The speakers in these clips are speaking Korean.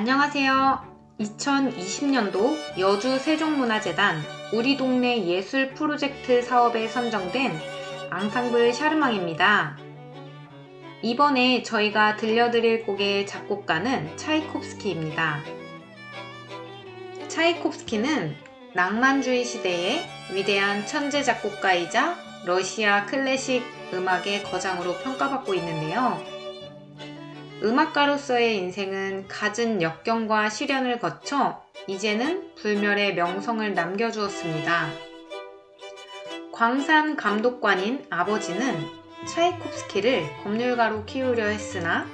안녕하세요. 2020년도 여주 세종문화재단 우리 동네 예술 프로젝트 사업에 선정된 앙상블 샤르망입니다. 이번에 저희가 들려드릴 곡의 작곡가는 차이콥스키입니다. 차이콥스키는 낭만주의 시대의 위대한 천재 작곡가이자 러시아 클래식 음악의 거장으로 평가받고 있는데요. 음악가로서의 인생은 갖은 역경과 시련을 거쳐 이제는 불멸의 명성을 남겨주었습니다. 광산 감독관인 아버지는 차이콥스키를 법률가로 키우려 했으나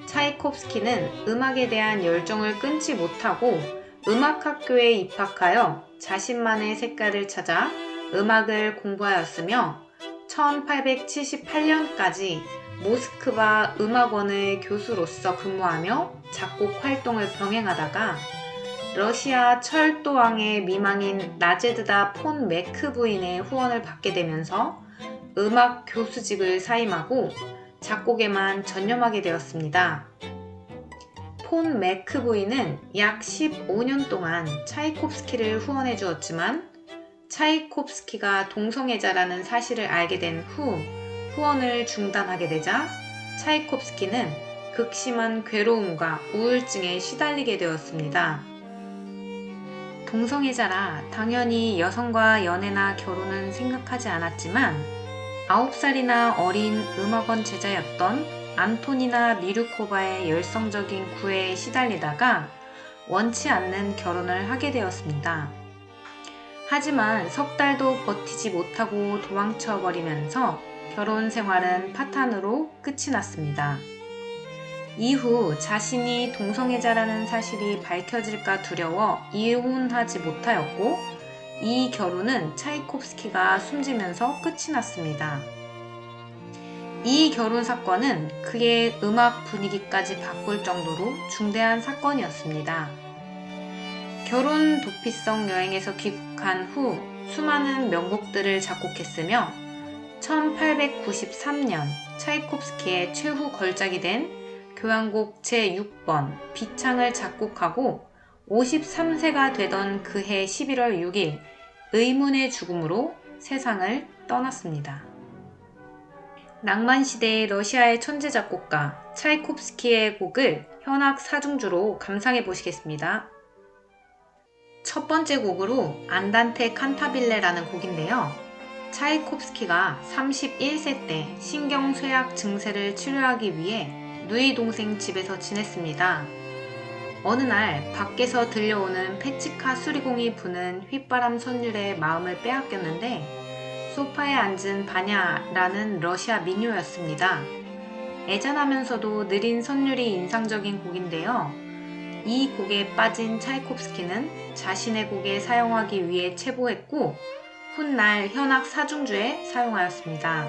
차이콥스키는 음악에 대한 열정을 끊지 못하고 음악학교에 입학하여 자신만의 색깔을 찾아 음악을 공부하였으며 1878년까지 모스크바 음악원의 교수로서 근무하며 작곡 활동을 병행하다가 러시아 철도왕의 미망인 나제드다 폰 메크 부인의 후원을 받게 되면서 음악 교수직을 사임하고 작곡에만 전념하게 되었습니다. 폰 메크 부인은 약 15년 동안 차이콥스키를 후원해 주었지만 차이콥스키가 동성애자라는 사실을 알게 된 후 후원을 중단하게 되자 차이콥스키는 극심한 괴로움과 우울증에 시달리게 되었습니다. 동성애자라 당연히 여성과 연애나 결혼은 생각하지 않았지만 9살이나 어린 음악원 제자였던 안토니나 미류코바의 열성적인 구애에 시달리다가 원치 않는 결혼을 하게 되었습니다. 하지만 석 달도 버티지 못하고 도망쳐 버리면서 결혼 생활은 파탄으로 끝이 났습니다. 이후 자신이 동성애자라는 사실이 밝혀질까 두려워 이혼하지 못하였고 이 결혼은 차이콥스키가 숨지면서 끝이 났습니다. 이 결혼 사건은 그의 음악 분위기까지 바꿀 정도로 중대한 사건이었습니다. 결혼 도피성 여행에서 귀국한 후 수많은 명곡들을 작곡했으며 1893년 차이콥스키의 최후 걸작이 된 교향곡 제6번 비창을 작곡하고 53세가 되던 그해 11월 6일 의문의 죽음으로 세상을 떠났습니다. 낭만시대의 러시아의 천재 작곡가 차이콥스키의 곡을 현악 사중주로 감상해 보시겠습니다. 첫 번째 곡으로 안단테 칸타빌레라는 곡인데요. 차이콥스키가 31세 때 신경쇠약 증세를 치료하기 위해 누이 동생 집에서 지냈습니다. 어느 날 밖에서 들려오는 페치카 수리공이 부는 휘바람 선율에 마음을 빼앗겼는데 소파에 앉은 바냐라는 러시아 민요였습니다. 애잔하면서도 느린 선율이 인상적인 곡인데요. 이 곡에 빠진 차이콥스키는 자신의 곡에 사용하기 위해 체보했고 훗날 현악 사중주에 사용하였습니다.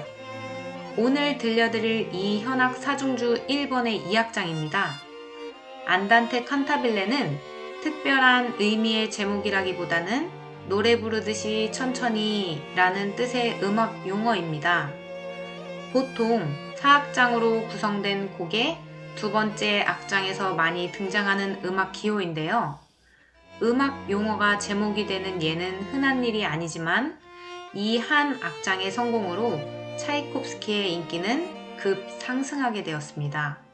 오늘 들려드릴 이 현악 사중주 1번의 2악장입니다. 안단테 칸타빌레는 특별한 의미의 제목이라기보다는 노래 부르듯이 천천히 라는 뜻의 음악 용어입니다. 보통 4악장으로 구성된 곡의 두 번째 악장에서 많이 등장하는 음악 기호인데요. 음악 용어가 제목이 되는 예는 흔한 일이 아니지만 이 한 악장의 성공으로 차이콥스키의 인기는 급 상승하게 되었습니다.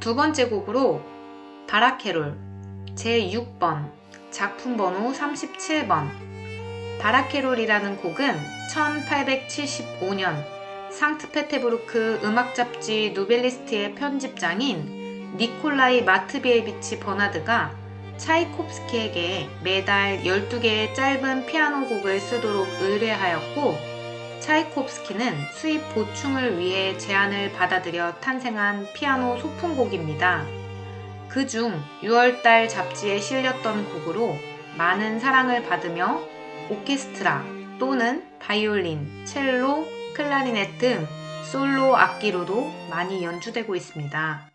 두 번째 곡으로 바라케롤 제6번 작품 번호 37번. 바라케롤이라는 곡은 1875년 상트페테부르크 음악 잡지 누벨리스트의 편집장인 니콜라이 마트비에비치 버나드가 차이콥스키에게 매달 12개의 짧은 피아노 곡을 쓰도록 의뢰하였고, 차이콥스키는 수입 보충을 위해 제안을 받아들여 탄생한 피아노 소품곡입니다. 그중 6월달 잡지에 실렸던 곡으로 많은 사랑을 받으며 오케스트라 또는 바이올린, 첼로, 클라리넷 등 솔로 악기로도 많이 연주되고 있습니다.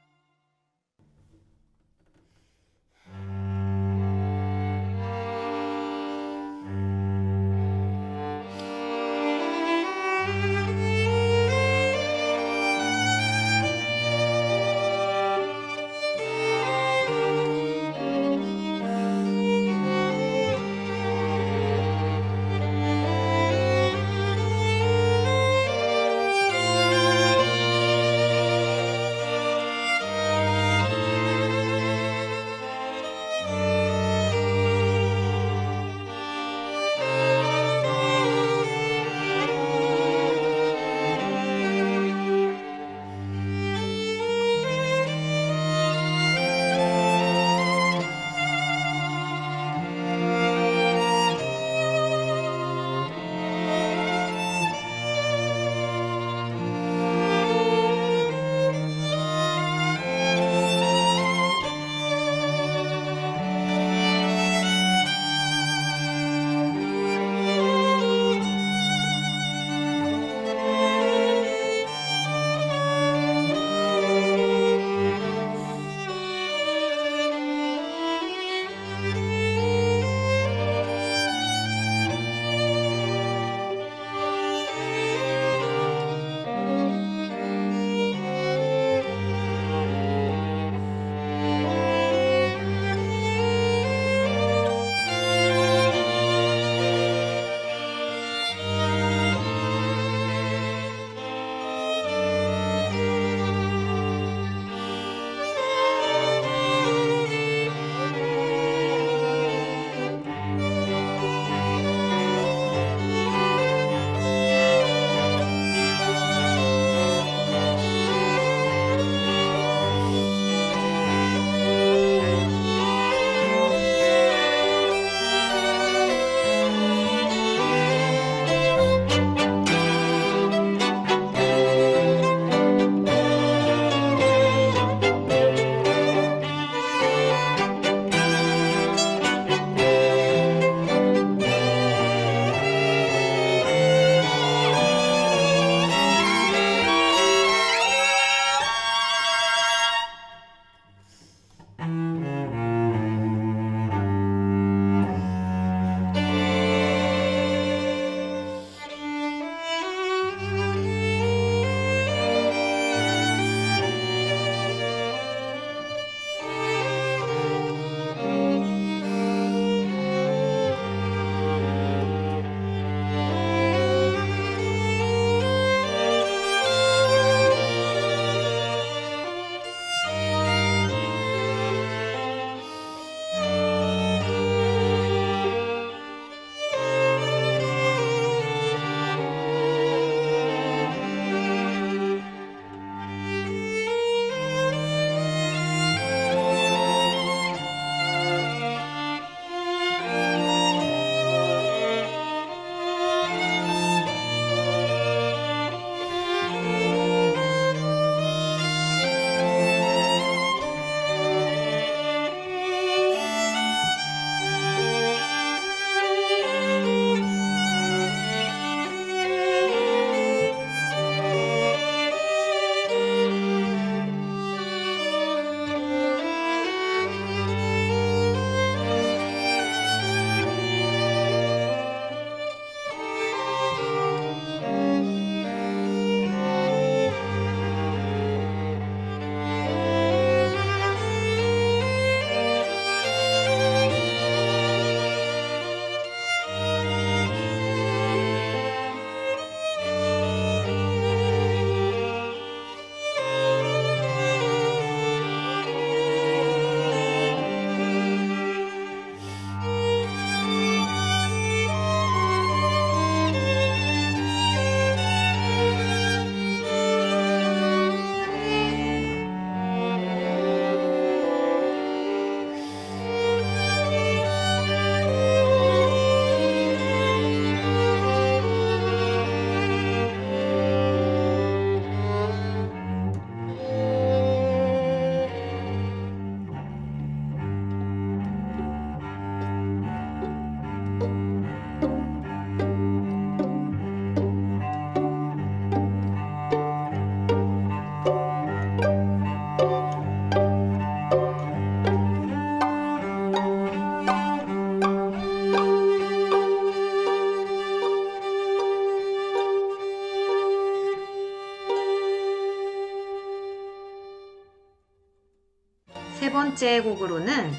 번째 곡으로는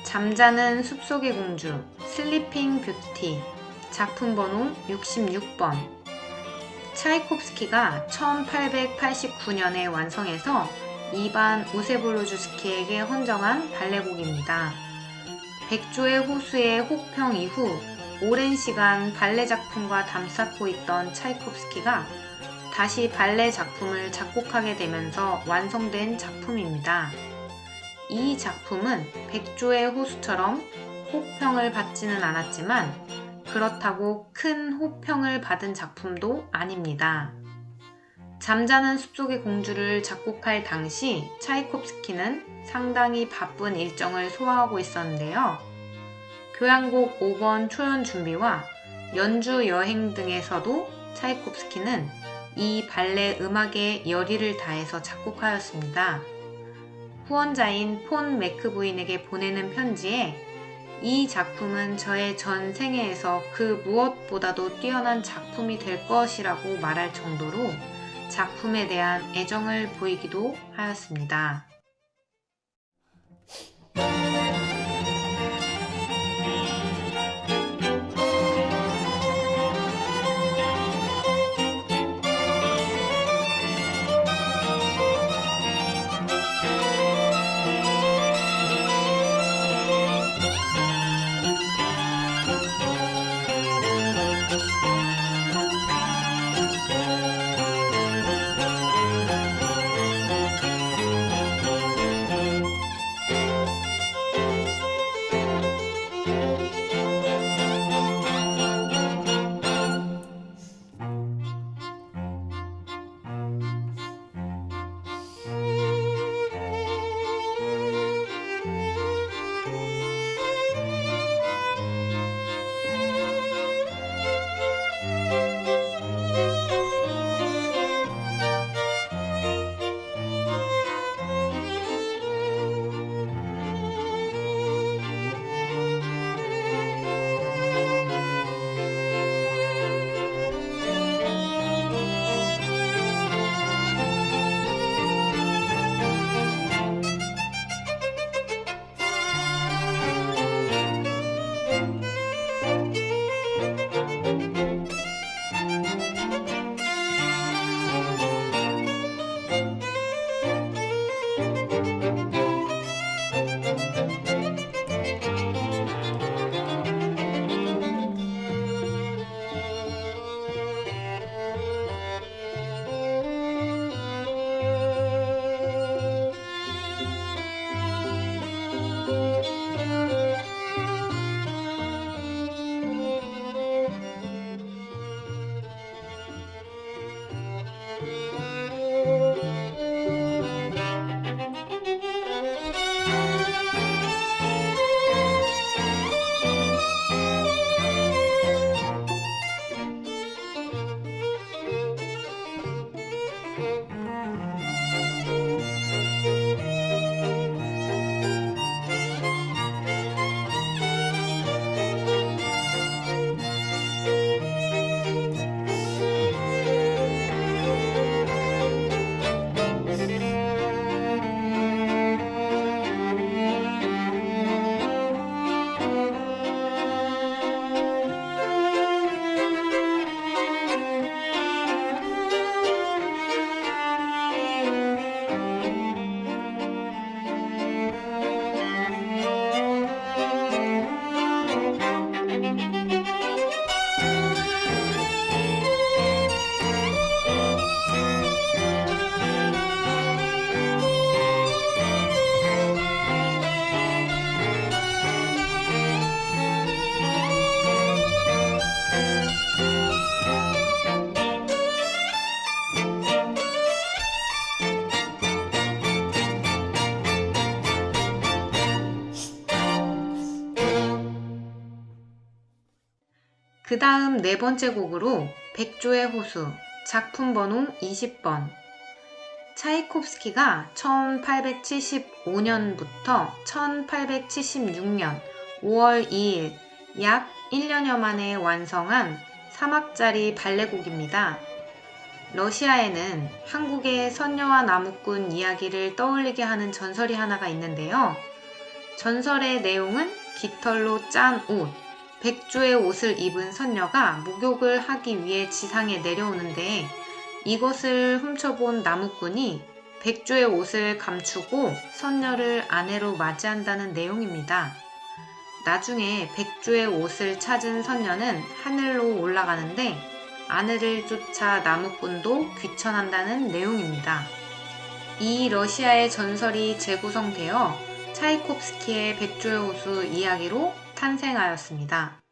잠자는 숲속의 공주 슬리핑 뷰티 작품 번호 66번 차이콥스키가 1889년에 완성해서 이반 우세볼로주스키에게 헌정한 발레곡입니다. 백조의 호수의 혹평 이후 오랜 시간 발레 작품과 담쌓고 있던 차이콥스키가 다시 발레 작품을 작곡하게 되면서 완성된 작품입니다. 이 작품은 백조의 호수처럼 호평을 받지는 않았지만 그렇다고 큰 호평을 받은 작품도 아닙니다. 잠자는 숲속의 공주를 작곡할 당시 차이콥스키는 상당히 바쁜 일정을 소화하고 있었는데요. 교향곡 5번 초연 준비와 연주 여행 등에서도 차이콥스키는 이 발레 음악에 열의를 다해서 작곡하였습니다. 후원자인 폰 맥크부인에게 보내는 편지에 이 작품은 저의 전 생애에서 그 무엇보다도 뛰어난 작품이 될 것이라고 말할 정도로 작품에 대한 애정을 보이기도 하였습니다. 그 다음 네 번째 곡으로 백조의 호수 작품 번호 20번 차이콥스키가 1875년부터 1876년 5월 2일 약 1년여 만에 완성한 3악짜리 발레곡입니다. 러시아에는 한국의 선녀와 나무꾼 이야기를 떠올리게 하는 전설이 하나가 있는데요. 전설의 내용은 깃털로 짠 옷, 백조의 옷을 입은 선녀가 목욕을 하기 위해 지상에 내려오는데 이것을 훔쳐본 나무꾼이 백조의 옷을 감추고 선녀를 아내로 맞이한다는 내용입니다. 나중에 백조의 옷을 찾은 선녀는 하늘로 올라가는데 아내를 쫓아 나무꾼도 귀천한다는 내용입니다. 이 러시아의 전설이 재구성되어 차이콥스키의 백조의 호수 이야기로 탄생하였습니다.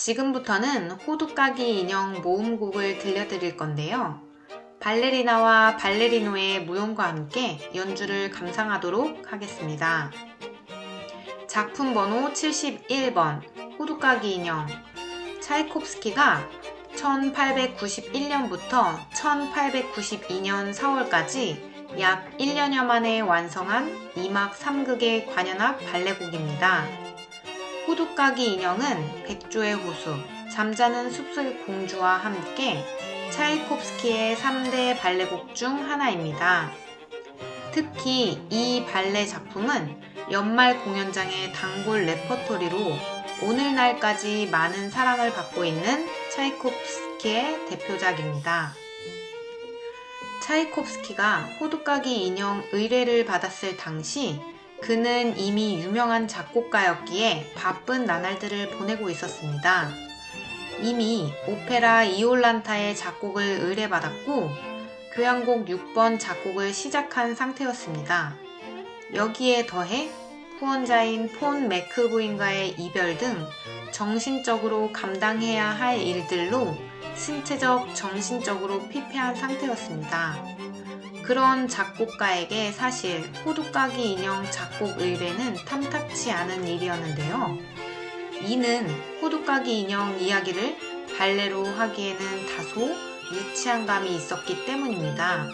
지금부터는 호두까기 인형 모음곡을 들려드릴 건데요. 발레리나와 발레리노의 무용과 함께 연주를 감상하도록 하겠습니다. 작품 번호 71번 호두까기 인형. 차이콥스키가 1891년부터 1892년 4월까지 약 1년여 만에 완성한 2막 3극의 관현악 발레곡입니다. 호두까기 인형은 백조의 호수, 잠자는 숲속 공주와 함께 차이콥스키의 3대 발레곡 중 하나입니다. 특히 이 발레 작품은 연말 공연장의 단골 레퍼토리로 오늘날까지 많은 사랑을 받고 있는 차이콥스키의 대표작입니다. 차이콥스키가 호두까기 인형 의뢰를 받았을 당시 그는 이미 유명한 작곡가였기에 바쁜 나날들을 보내고 있었습니다. 이미 오페라 이올란타의 작곡을 의뢰받았고 교향곡 6번 작곡을 시작한 상태였습니다. 여기에 더해 후원자인 폰 맥크부인과의 이별 등 정신적으로 감당해야 할 일들로 신체적, 정신적으로 피폐한 상태였습니다. 그런 작곡가에게 사실 호두까기 인형 작곡 의뢰는 탐탁치 않은 일이었는데요. 이는 호두까기 인형 이야기를 발레로 하기에는 다소 유치한 감이 있었기 때문입니다.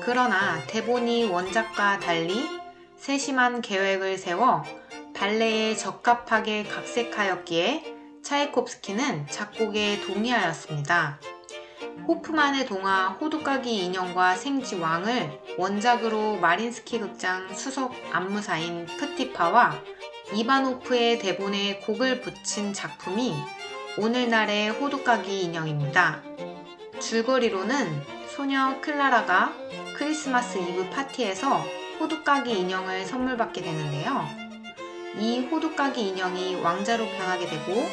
그러나 대본이 원작과 달리 세심한 계획을 세워 발레에 적합하게 각색하였기에 차이콥스키는 작곡에 동의하였습니다. 호프만의 동화 호두까기 인형과 생지왕을 원작으로 마린스키 극장 수석 안무사인 프티파와 이바노프의 대본에 곡을 붙인 작품이 오늘날의 호두까기 인형입니다. 줄거리로는 소녀 클라라가 크리스마스 이브 파티에서 호두까기 인형을 선물 받게 되는데요. 이 호두까기 인형이 왕자로 변하게 되고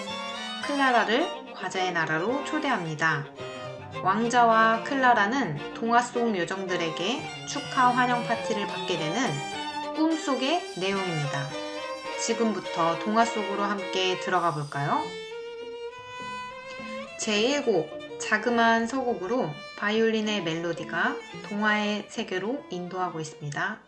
클라라를 과자의 나라로 초대합니다. 왕자와 클라라는 동화 속 요정들에게 축하 환영 파티를 받게 되는 꿈속의 내용입니다. 지금부터 동화 속으로 함께 들어가 볼까요? 제1곡 자그마한 서곡으로 바이올린의 멜로디가 동화의 세계로 인도하고 있습니다.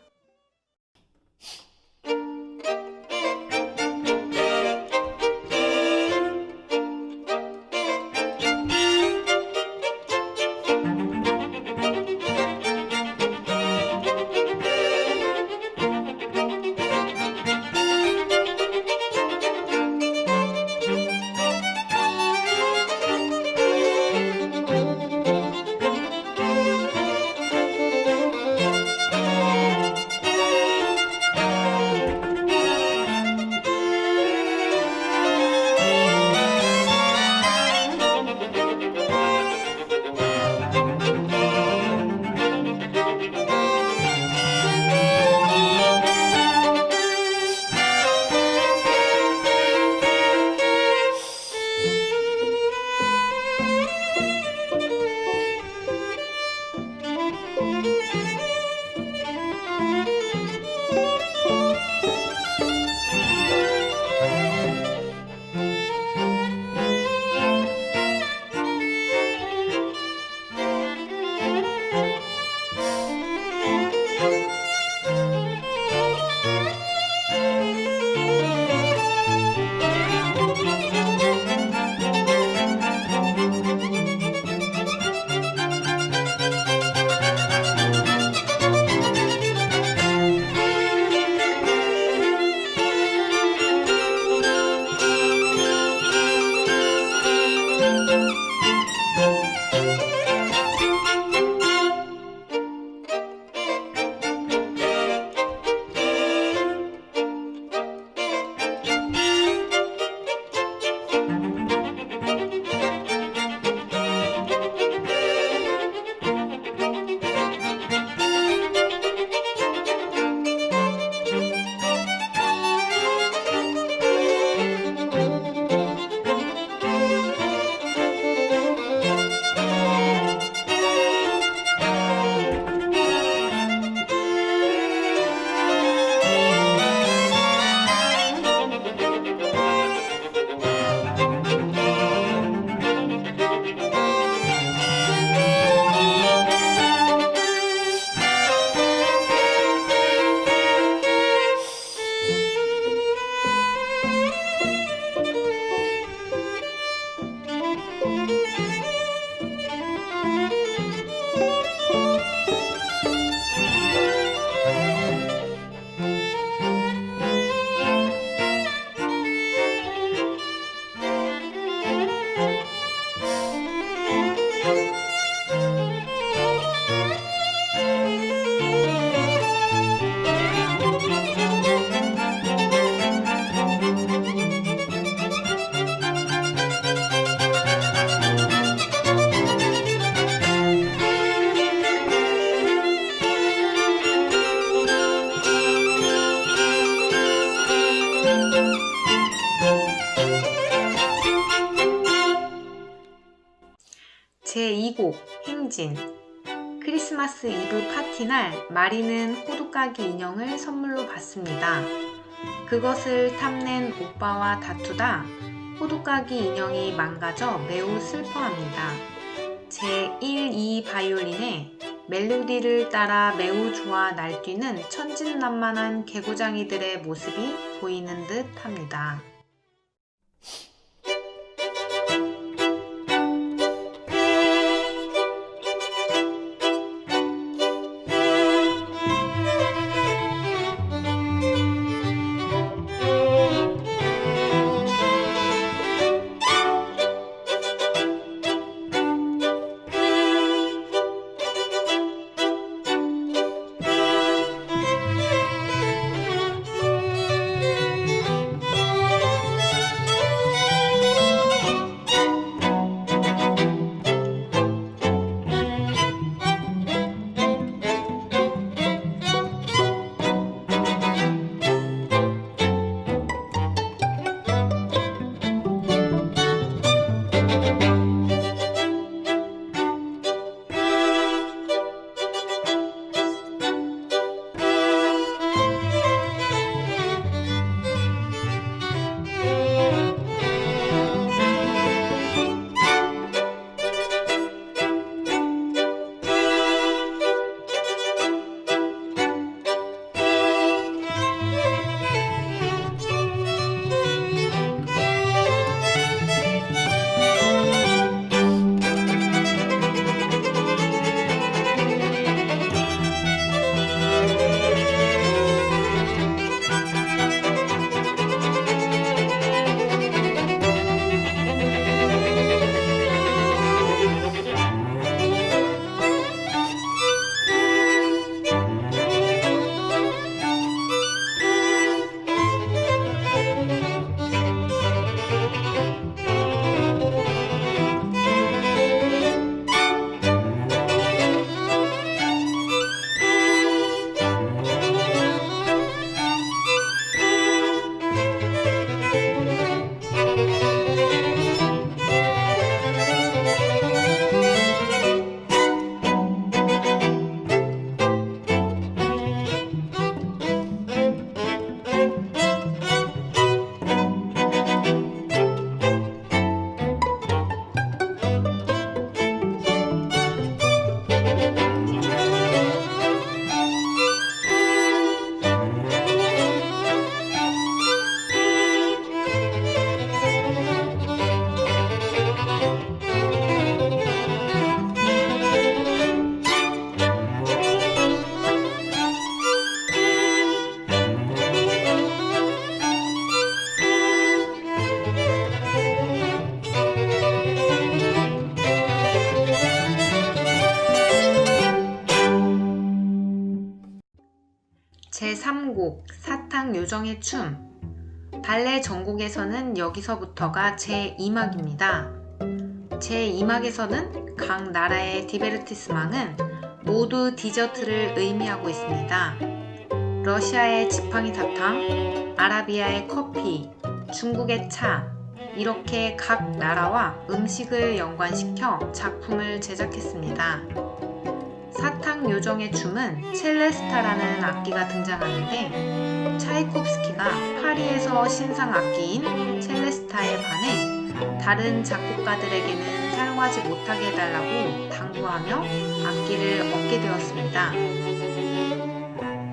제2곡 행진. 크리스마스 이브 파티날 마리는 호두까기 인형을 선물로 받습니다. 그것을 탐낸 오빠와 다투다 호두까기 인형이 망가져 매우 슬퍼합니다. 제1, 2 바이올린에 멜로디를 따라 매우 좋아 날뛰는 천진난만한 개구장이들의 모습이 보이는 듯 합니다. 제3곡 사탕요정의 춤. 발레 전곡에서는 여기서부터가 제2막입니다. 제2막에서는 각 나라의 디베르티스망은 모두 디저트를 의미하고 있습니다. 러시아의 지팡이 사탕, 아라비아의 커피, 중국의 차, 이렇게 각 나라와 음식을 연관시켜 작품을 제작했습니다. 사탕요정의 춤은 첼레스타라는 악기가 등장하는데 차이콥스키가 파리에서 신상 악기인 첼레스타에 반해 다른 작곡가들에게는 사용하지 못하게 해달라고 당부하며 악기를 얻게 되었습니다.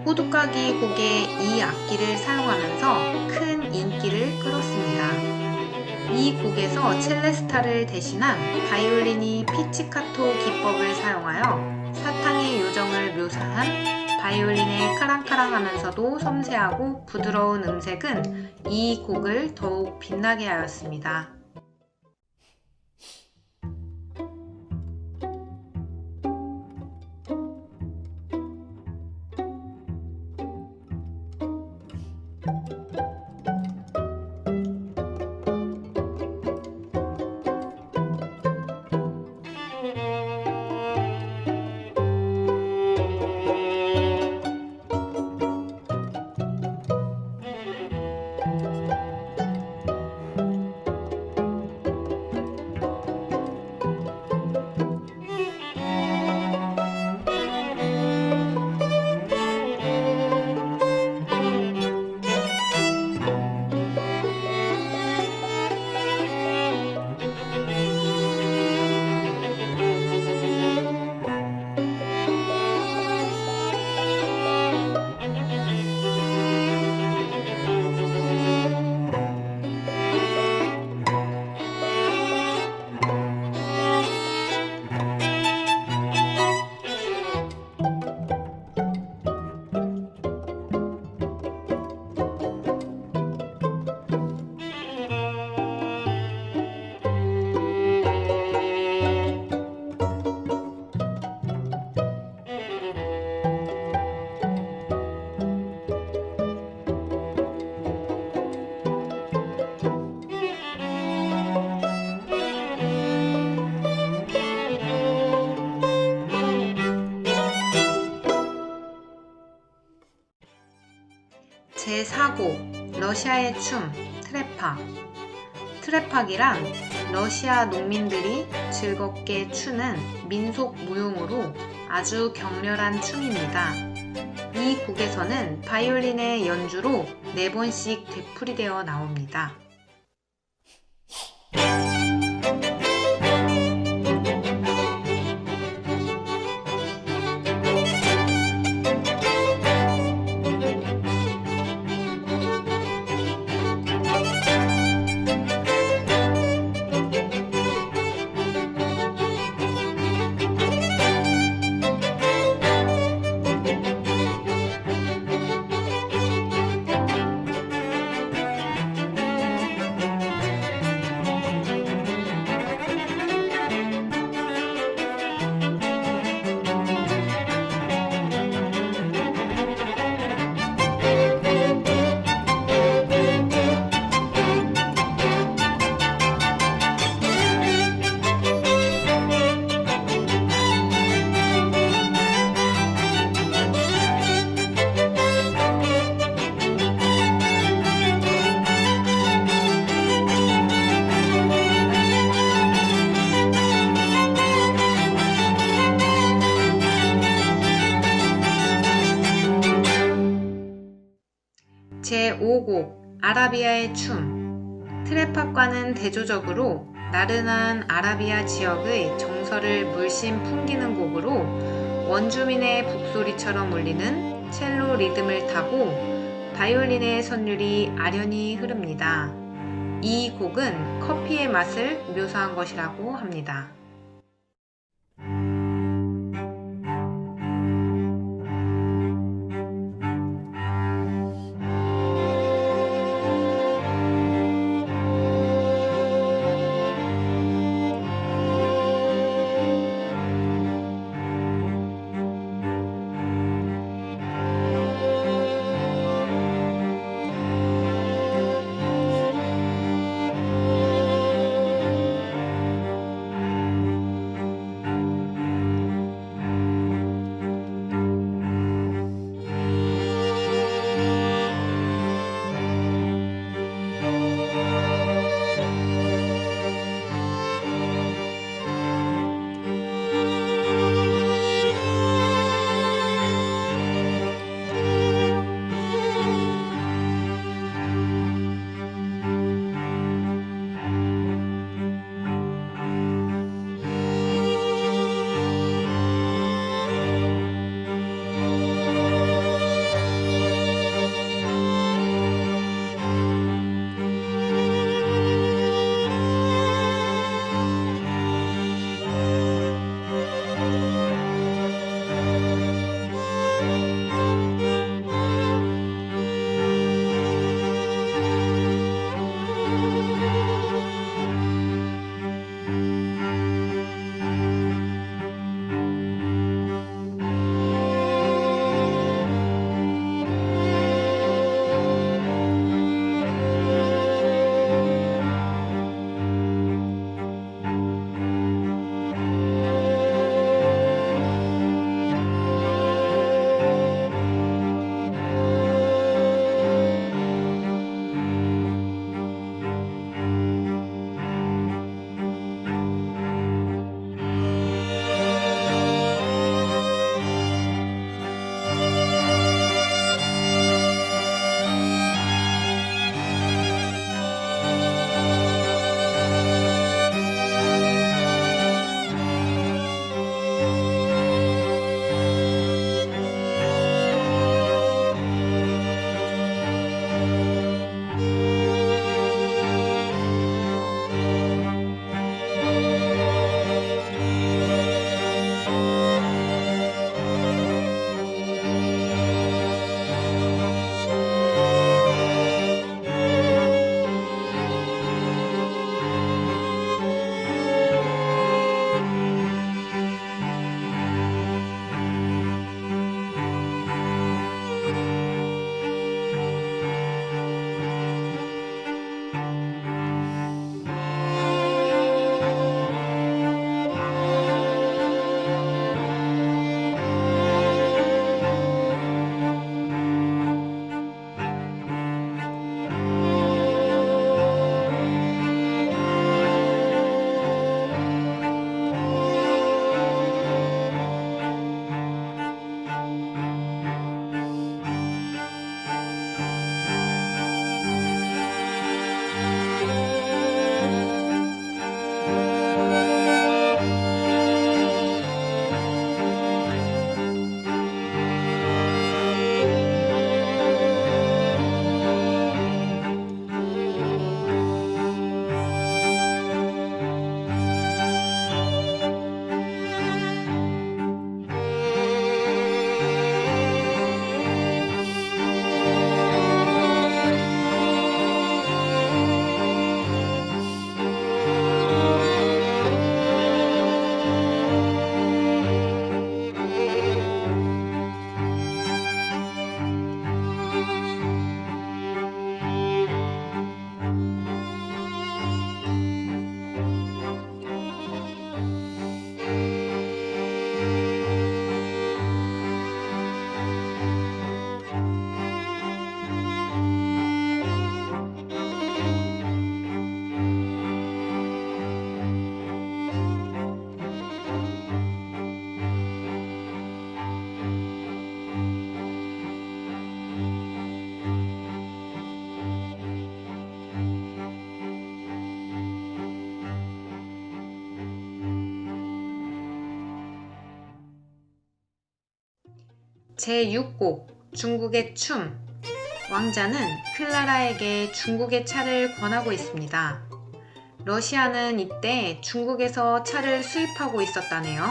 호두까기 곡에 이 악기를 사용하면서 큰 인기를 끌었습니다. 이 곡에서 첼레스타를 대신한 바이올린이 피치카토 기법을 사용하여 사탕의 요정을 묘사한 바이올린의 카랑카랑하면서도 섬세하고 부드러운 음색은 이 곡을 더욱 빛나게 하였습니다. 제4곡 러시아의 춤 트레팍. 트레팍이란 러시아 농민들이 즐겁게 추는 민속 무용으로 아주 격렬한 춤입니다. 이 곡에서는 바이올린의 연주로 4번씩 되풀이되어 나옵니다. 제5곡 아라비아의 춤. 트레팍과는 대조적으로 나른한 아라비아 지역의 정서를 물씬 풍기는 곡으로 원주민의 북소리처럼 울리는 첼로 리듬을 타고 바이올린의 선율이 아련히 흐릅니다. 이 곡은 커피의 맛을 묘사한 것이라고 합니다. 제6곡 중국의 춤. 왕자는 클라라에게 중국의 차를 권하고 있습니다. 러시아는 이때 중국에서 차를 수입하고 있었다네요.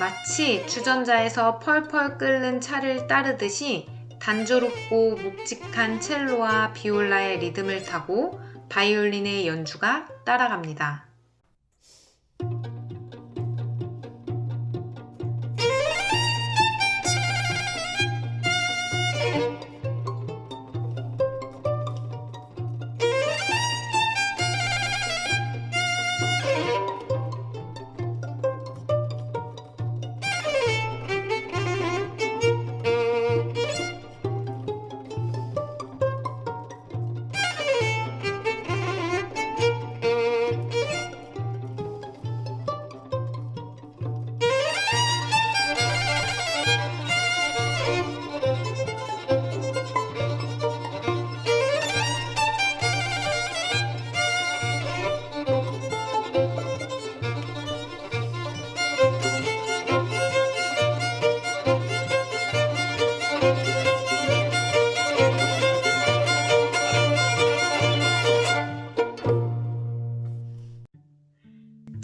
마치 주전자에서 펄펄 끓는 차를 따르듯이 단조롭고 묵직한 첼로와 비올라의 리듬을 타고 바이올린의 연주가 따라갑니다.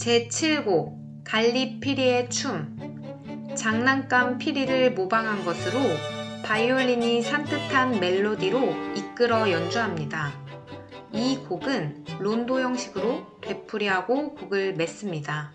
제7곡 갈리피리의 춤. 장난감 피리를 모방한 것으로 바이올린이 산뜻한 멜로디로 이끌어 연주합니다. 이 곡은 론도 형식으로 되풀이하고 곡을 맺습니다.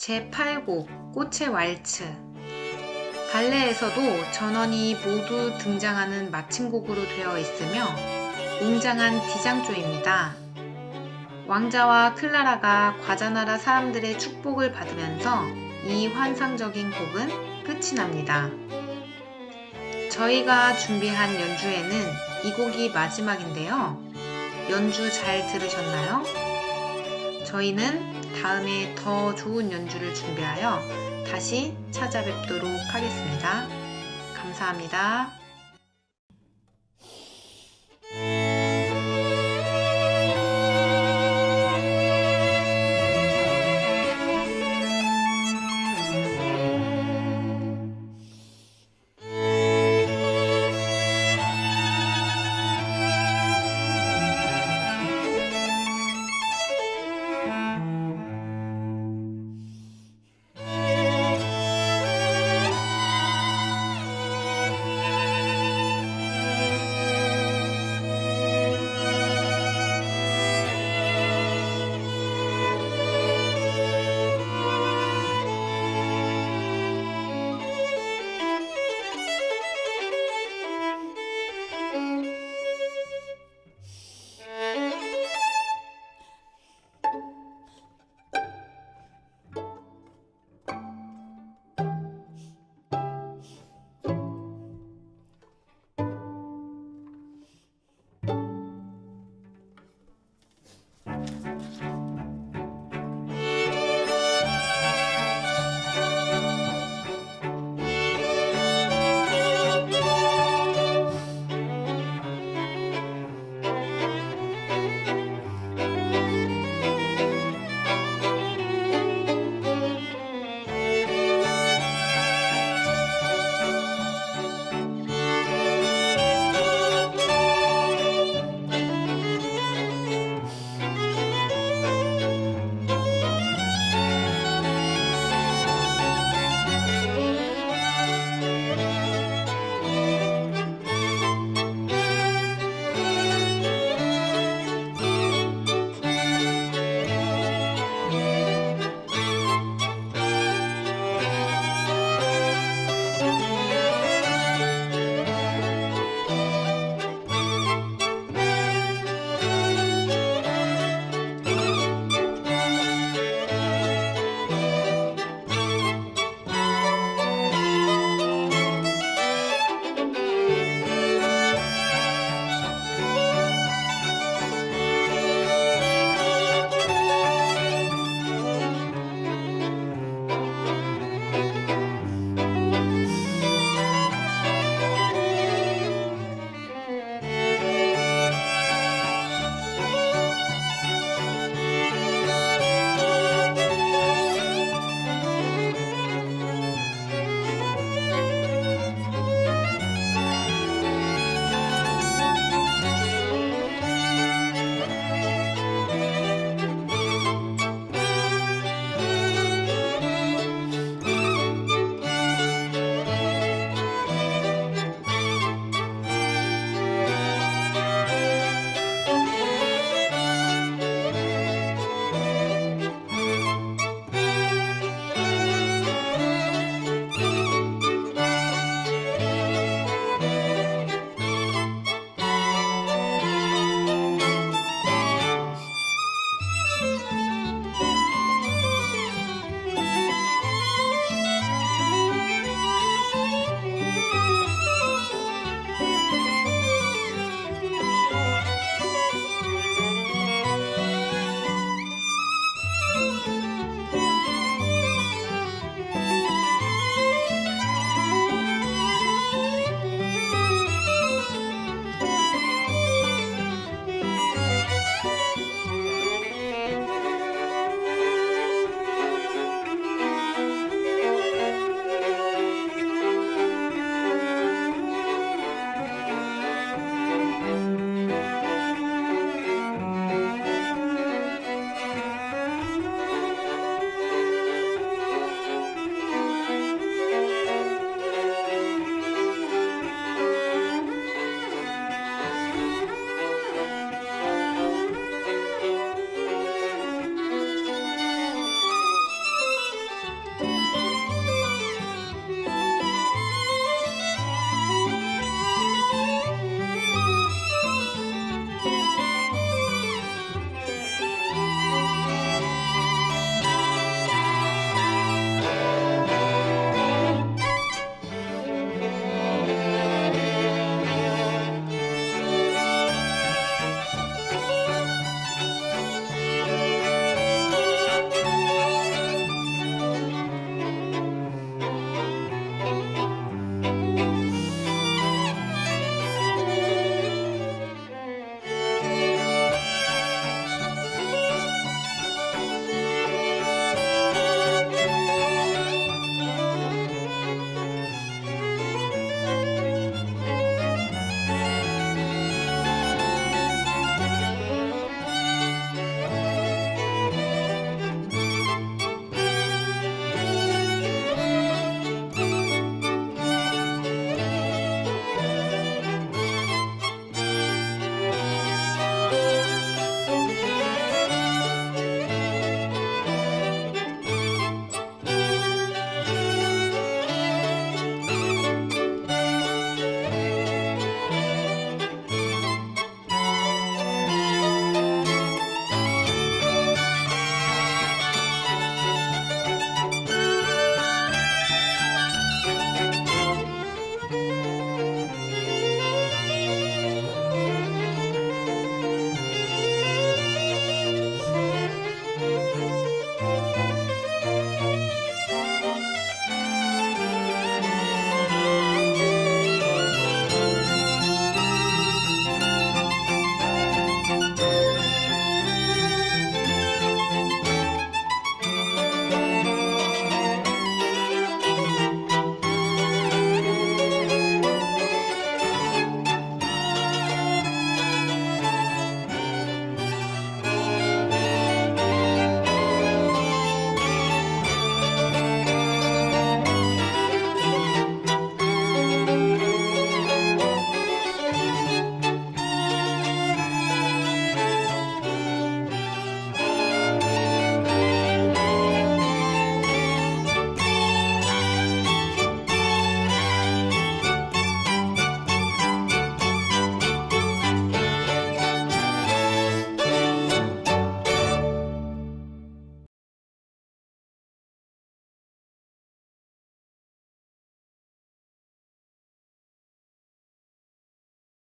제8곡 꽃의 왈츠. 발레에서도 전원이 모두 등장하는 마침곡으로 되어 있으며 웅장한 디장조입니다. 왕자와 클라라가 과자나라 사람들의 축복을 받으면서 이 환상적인 곡은 끝이 납니다. 저희가 준비한 연주회는 이 곡이 마지막인데요. 연주 잘 들으셨나요? 저희는 다음에 더 좋은 연주를 준비하여 다시 찾아뵙도록 하겠습니다. 감사합니다.